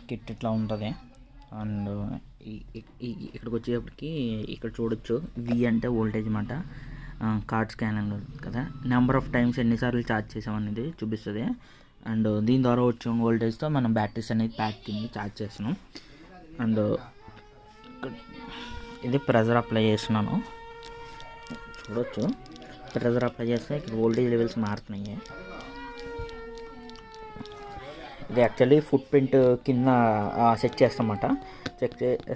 Kit ఇట్లా ఉంటుంది. And ఇక్కడికి వచ్చేటప్పటికి ఇక్కడ చూడొచ్చు, వి అంటే వోల్టేజ్ అన్నమాట. కార్డ్ స్కానర్ కదా, నెంబర్ ఆఫ్ టైమ్స్ ఎన్నిసార్లు ఛార్జ్ చేసామనేది చూపిస్తుంది. అండ్ దీని ద్వారా వచ్చే వోల్టేజ్తో మనం బ్యాటరీస్ అనేది ప్యాక్ కింద ఛార్జ్ చేస్తున్నాం. అండ్ ఇది ప్రెజర్ అప్లై చేస్తున్నాను, చూడొచ్చు. ప్రెజర్ అప్లై చేస్తే ఇక్కడ వోల్టేజ్ లెవెల్స్ మారుతున్నాయి. ఇది యాక్చువల్లీ ఫుట్ ప్రింట్ కింద సెట్ చేస్తామన్నమాట.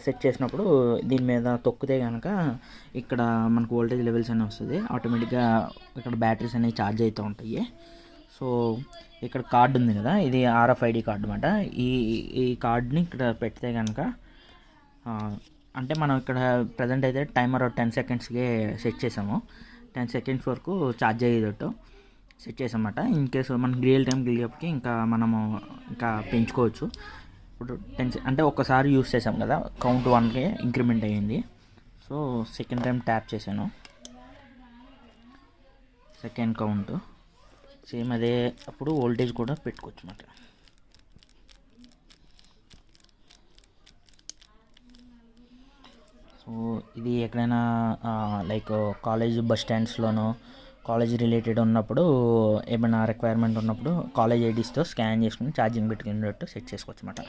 సెట్ చేసినప్పుడు దీని మీద తొక్కితే కనుక ఇక్కడ మనకు వోల్టేజ్ లెవెల్స్ అనేవి వస్తుంది. ఆటోమేటిక్గా ఇక్కడ బ్యాటరీస్ అనేవి ఛార్జ్ అవుతూ ఉంటాయి. సో ఇక్కడ కార్డు ఉంది కదా, ఇది RFID కార్డు అనమాట. ఈ కార్డ్ని ఇక్కడ పెడితే కనుక అంటే మనం ఇక్కడ ప్రజెంట్ అయితే టైమర్ 10 సెకండ్స్కే సెట్ చేసాము. 10 సెకండ్స్ వరకు ఛార్జ్ అయ్యేటట్టు సెట్ చేసామన్నమాట. ఇన్ కేసు మనకి రియల్ టైం గిలియప్పటికి ఇంకా మనము ఇంకా పెంచుకోవచ్చు. ఇప్పుడు 10 అంటే ఒక్కసారి యూస్ చేసాం కదా, కౌంట్ 1కే ఇంక్రిమెంట్ అయ్యింది. సో సెకండ్ టైం ట్యాప్ చేశాను, సెకండ్ కౌంట్ సేమ్ అదే. అప్పుడు వోల్టేజ్ కూడా పెట్టుకోవచ్చు అన్నమాట. సో ఇది ఎక్కడైనా లైక్ కాలేజ్ బస్ స్టాండ్స్లోనో కాలేజ్ రిలేటెడ్ ఉన్నప్పుడు ఏమైనా రిక్వైర్మెంట్ ఉన్నప్పుడు కాలేజ్ ఐడీస్తో స్కాన్ చేసుకుని ఛార్జింగ్ పెట్టుకునేటట్టు సెట్ చేసుకోవచ్చు అన్నమాట.